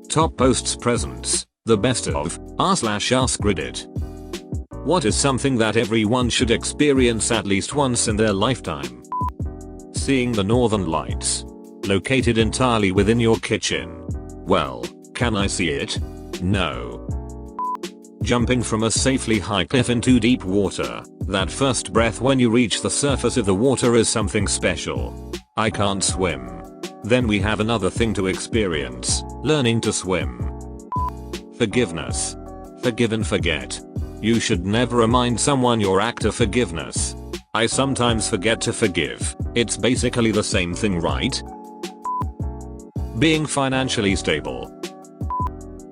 Top posts presents, the best of, r/Askreddit. What is something that everyone should experience at least once in their lifetime? Seeing the northern lights. Located entirely within your kitchen. Well, can I see it? No. Jumping from a safely high cliff into deep water. That first breath when you reach the surface of the water is something special. I can't swim. Then we have another thing to experience, learning to swim. Forgiveness. Forgive and forget. You should never remind someone your act of forgiveness. I sometimes forget to forgive. It's basically the same thing, right? Being financially stable.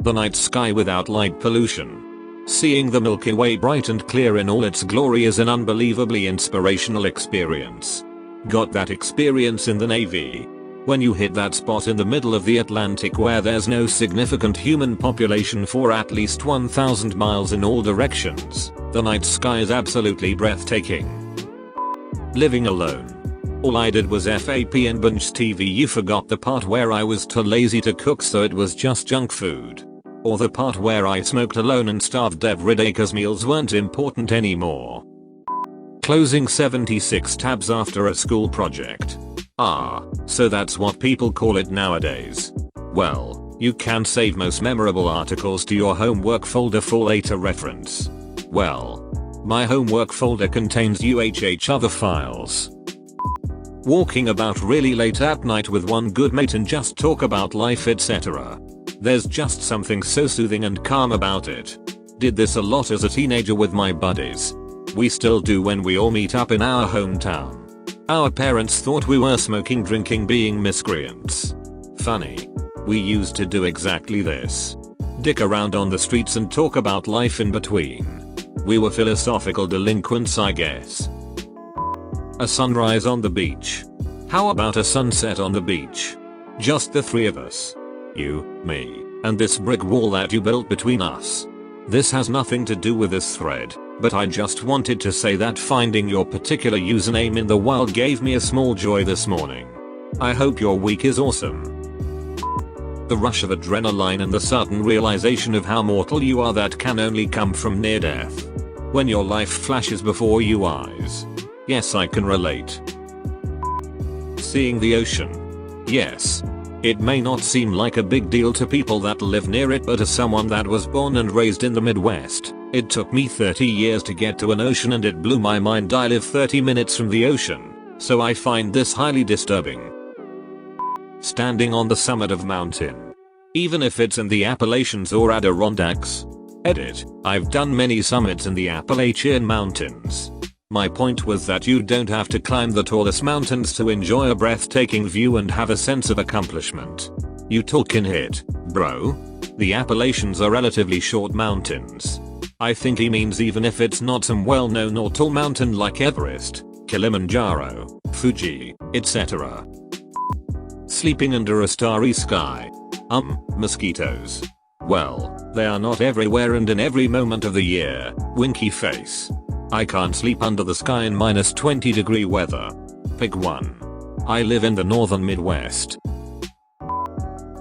The night sky without light pollution. Seeing the Milky Way bright and clear in all its glory is an unbelievably inspirational experience. Got that experience in the Navy? When you hit that spot in the middle of the Atlantic where there's no significant human population for at least 1,000 miles in all directions, the night sky is absolutely breathtaking. Living alone. All I did was FAP and binge TV. You forgot the part where I was too lazy to cook, so it was just junk food. Or the part where I smoked alone and starved every day cause meals weren't important anymore. Closing 76 tabs after a school project. So that's what people call it nowadays. Well, you can save most memorable articles to your homework folder for later reference. Well, my homework folder contains other files. Walking about really late at night with one good mate and just talk about life, etc. There's just something so soothing and calm about it. Did this a lot as a teenager with my buddies. We still do when we all meet up in our hometown. Our parents thought we were smoking, drinking, being miscreants. Funny. We used to do exactly this. Dick around on the streets and talk about life in between. We were philosophical delinquents, I guess. A sunrise on the beach. How about a sunset on the beach? Just the three of us. You, me, and this brick wall that you built between us. This has nothing to do with this thread, but I just wanted to say that finding your particular username in the wild gave me a small joy this morning. I hope your week is awesome. The rush of adrenaline and the sudden realization of how mortal you are that can only come from near death. When your life flashes before your eyes. Yes, I can relate. Seeing the ocean. Yes. It may not seem like a big deal to people that live near it, but as someone that was born and raised in the Midwest, it took me 30 years to get to an ocean and it blew my mind. I live 30 minutes from the ocean, so I find this highly disturbing. Standing on the summit of mountain. Even if it's in the Appalachians or Adirondacks. Edit, I've done many summits in the Appalachian Mountains. My point was that you don't have to climb the tallest mountains to enjoy a breathtaking view and have a sense of accomplishment. You talkin' hit, bro? The Appalachians are relatively short mountains. I think he means even if it's not some well-known or tall mountain like Everest, Kilimanjaro, Fuji, etc. Sleeping under a starry sky. Mosquitoes. Well, they are not everywhere and in every moment of the year. Winky face. I can't sleep under the sky in -20-degree weather. Pick one. I live in the northern Midwest.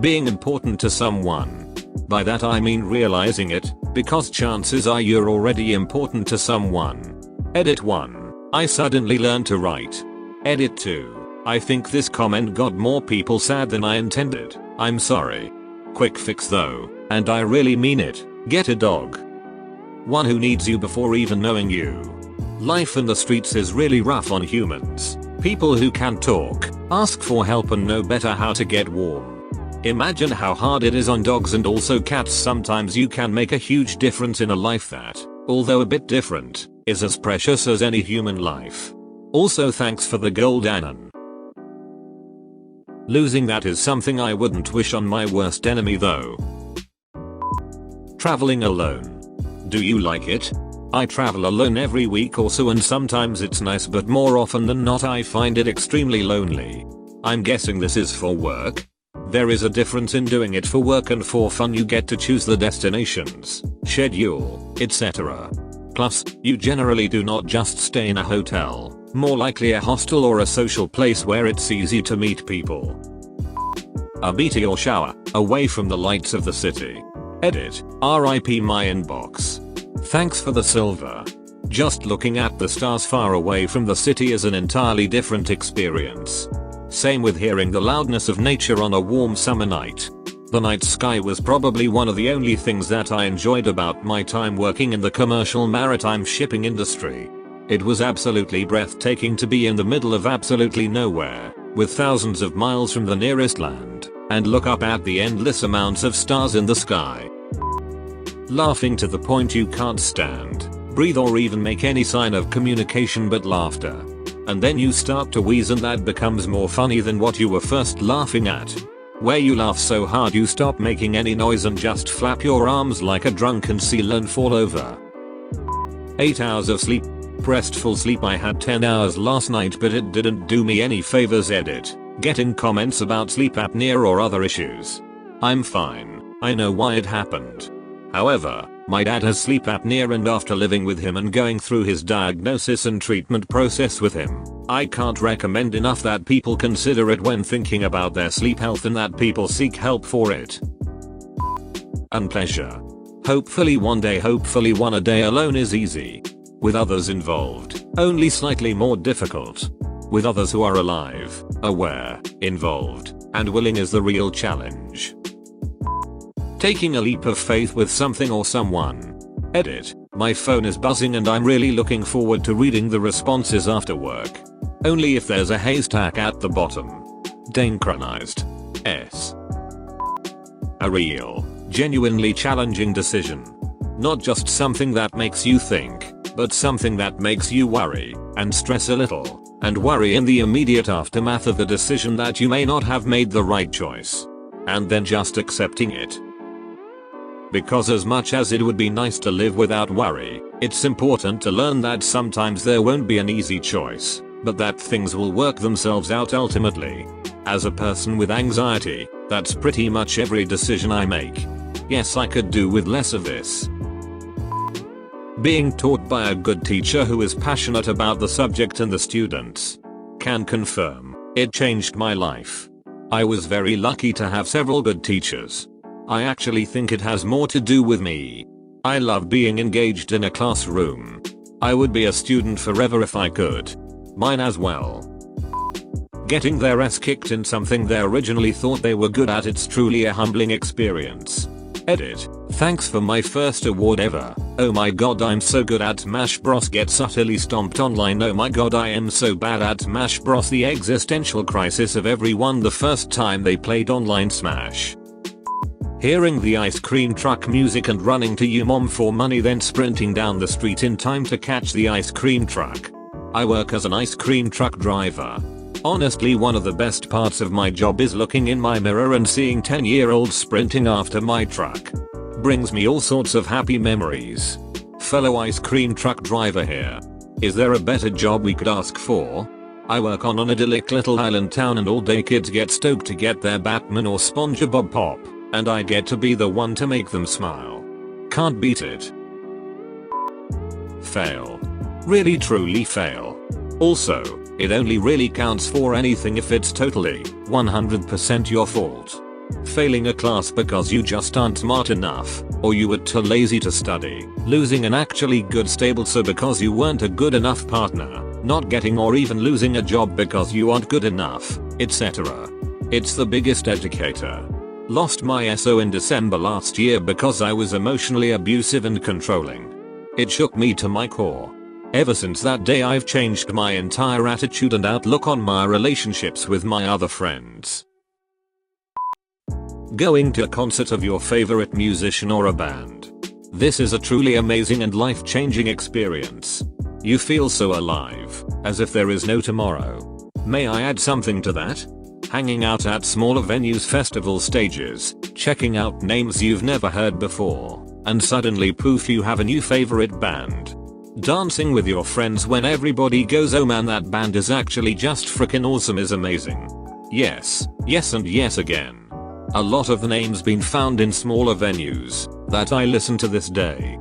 Being important to someone. By that I mean realizing it, because chances are you're already important to someone. Edit 1. I suddenly learned to write. Edit 2. I think this comment got more people sad than I intended. I'm sorry. Quick fix though, and I really mean it. Get a dog. One who needs you before even knowing you. Life in the streets is really rough on humans. People who can talk, ask for help and know better how to get warm. Imagine how hard it is on dogs and also cats. Sometimes you can make a huge difference in a life that, although a bit different, is as precious as any human life. Also thanks for the gold anon. Losing that is something I wouldn't wish on my worst enemy though. Traveling alone. Do you like it? I travel alone every week or so and sometimes it's nice, but more often than not I find it extremely lonely. I'm guessing this is for work? There is a difference in doing it for work and for fun. You get to choose the destinations, schedule, etc. Plus, you generally do not just stay in a hotel, more likely a hostel or a social place where it's easy to meet people. A meteor shower, away from the lights of the city. Edit, RIP my inbox. Thanks for the silver. Just looking at the stars far away from the city is an entirely different experience. Same with hearing the loudness of nature on a warm summer night. The night sky was probably one of the only things that I enjoyed about my time working in the commercial maritime shipping industry. It was absolutely breathtaking to be in the middle of absolutely nowhere, with thousands of miles from the nearest land, and look up at the endless amounts of stars in the sky. Laughing to the point you can't stand, breathe or even make any sign of communication but laughter. And then you start to wheeze and that becomes more funny than what you were first laughing at. Where you laugh so hard you stop making any noise and just flap your arms like a drunken seal and fall over. 8 hours of sleep. Restful sleep. I had 10 hours last night but it didn't do me any favors. Edit, getting comments about sleep apnea or other issues. I'm fine, I know why it happened. However, my dad has sleep apnea and after living with him and going through his diagnosis and treatment process with him, I can't recommend enough that people consider it when thinking about their sleep health and that people seek help for it. Unpleasure. Hopefully one a day alone is easy. With others involved, only slightly more difficult. With others who are alive, aware, involved, and willing is the real challenge. Taking a leap of faith with something or someone. Edit, my phone is buzzing and I'm really looking forward to reading the responses after work. Only if there's a haystack at the bottom. Synchronized. S. A real, genuinely challenging decision. Not just something that makes you think, but something that makes you worry, and stress a little, and worry in the immediate aftermath of the decision that you may not have made the right choice. And then just accepting it. Because as much as it would be nice to live without worry, it's important to learn that sometimes there won't be an easy choice, but that things will work themselves out ultimately. As a person with anxiety, that's pretty much every decision I make. Yes, I could do with less of this. Being taught by a good teacher who is passionate about the subject and the students. Can confirm, it changed my life. I was very lucky to have several good teachers. I actually think it has more to do with me. I love being engaged in a classroom. I would be a student forever if I could. Mine as well. Getting their ass kicked in something they originally thought they were good at, it's truly a humbling experience. Edit, thanks for my first award ever. Oh my god, I'm so good at Smash Bros. Gets utterly stomped online. Oh my god, I am so bad at Smash Bros. The existential crisis of everyone the first time they played online Smash. Hearing the ice cream truck music and running to you mom for money, then sprinting down the street in time to catch the ice cream truck. I work as an ice cream truck driver. Honestly, one of the best parts of my job is looking in my mirror and seeing 10-year-olds sprinting after my truck. Brings me all sorts of happy memories. Fellow ice cream truck driver here. Is there a better job we could ask for? I work on an idyllic little island town and all day kids get stoked to get their Batman or SpongeBob pop. And I get to be the one to make them smile. Can't beat it. Fail. Really truly fail. Also, it only really counts for anything if it's totally, 100% your fault. Failing a class because you just aren't smart enough, or you were too lazy to study, losing an actually good stable so because you weren't a good enough partner, not getting or even losing a job because you aren't good enough, etc. It's the biggest educator. Lost my SO in December last year because I was emotionally abusive and controlling. It shook me to my core. Ever since that day I've changed my entire attitude and outlook on my relationships with my other friends. Going to a concert of your favorite musician or a band. This is a truly amazing and life-changing experience. You feel so alive, as if there is no tomorrow. May I add something to that? Hanging out at smaller venues, festival stages, checking out names you've never heard before, and suddenly poof, you have a new favorite band. Dancing with your friends when everybody goes, oh man, that band is actually just freaking awesome, is amazing. Yes, yes and yes again. A lot of the names been found in smaller venues that I listen to this day.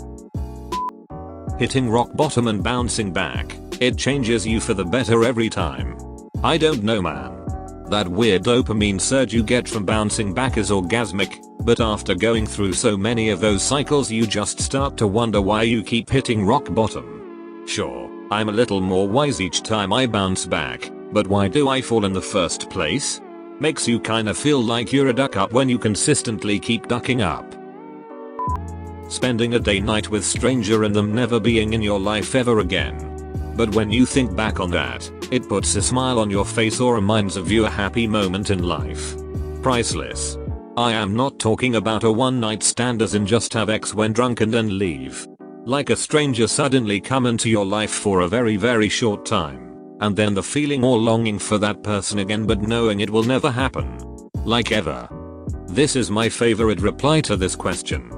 Hitting rock bottom and bouncing back, it changes you for the better every time. I don't know, man. That weird dopamine surge you get from bouncing back is orgasmic, but after going through so many of those cycles you just start to wonder why you keep hitting rock bottom. Sure, I'm a little more wise each time I bounce back, but why do I fall in the first place? Makes you kinda feel like you're a duck up when you consistently keep ducking up. Spending a day night with stranger and them never being in your life ever again. But when you think back on that, it puts a smile on your face or reminds of you a happy moment in life. Priceless. I am not talking about a one night stand as in just have sex when drunk and then leave. Like a stranger suddenly come into your life for a very short time, and then the feeling or longing for that person again but knowing it will never happen. Like ever. This is my favorite reply to this question.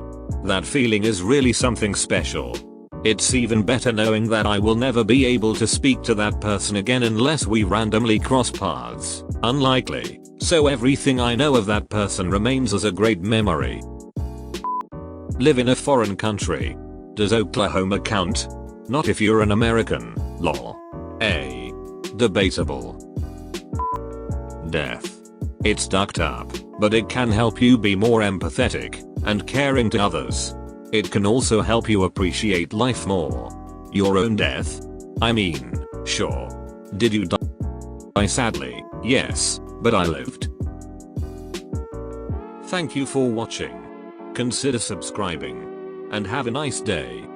That feeling is really something special. It's even better knowing that I will never be able to speak to that person again unless we randomly cross paths. Unlikely. So everything I know of that person remains as a great memory. Live in a foreign country. Does Oklahoma count? Not if you're an American, lol. A. Debatable. Death. It's ducked up, but it can help you be more empathetic and caring to others. It can also help you appreciate life more. Your own death? I mean, sure. Did you die? Sadly, yes, but I lived. Thank you for watching. Consider subscribing. And have a nice day.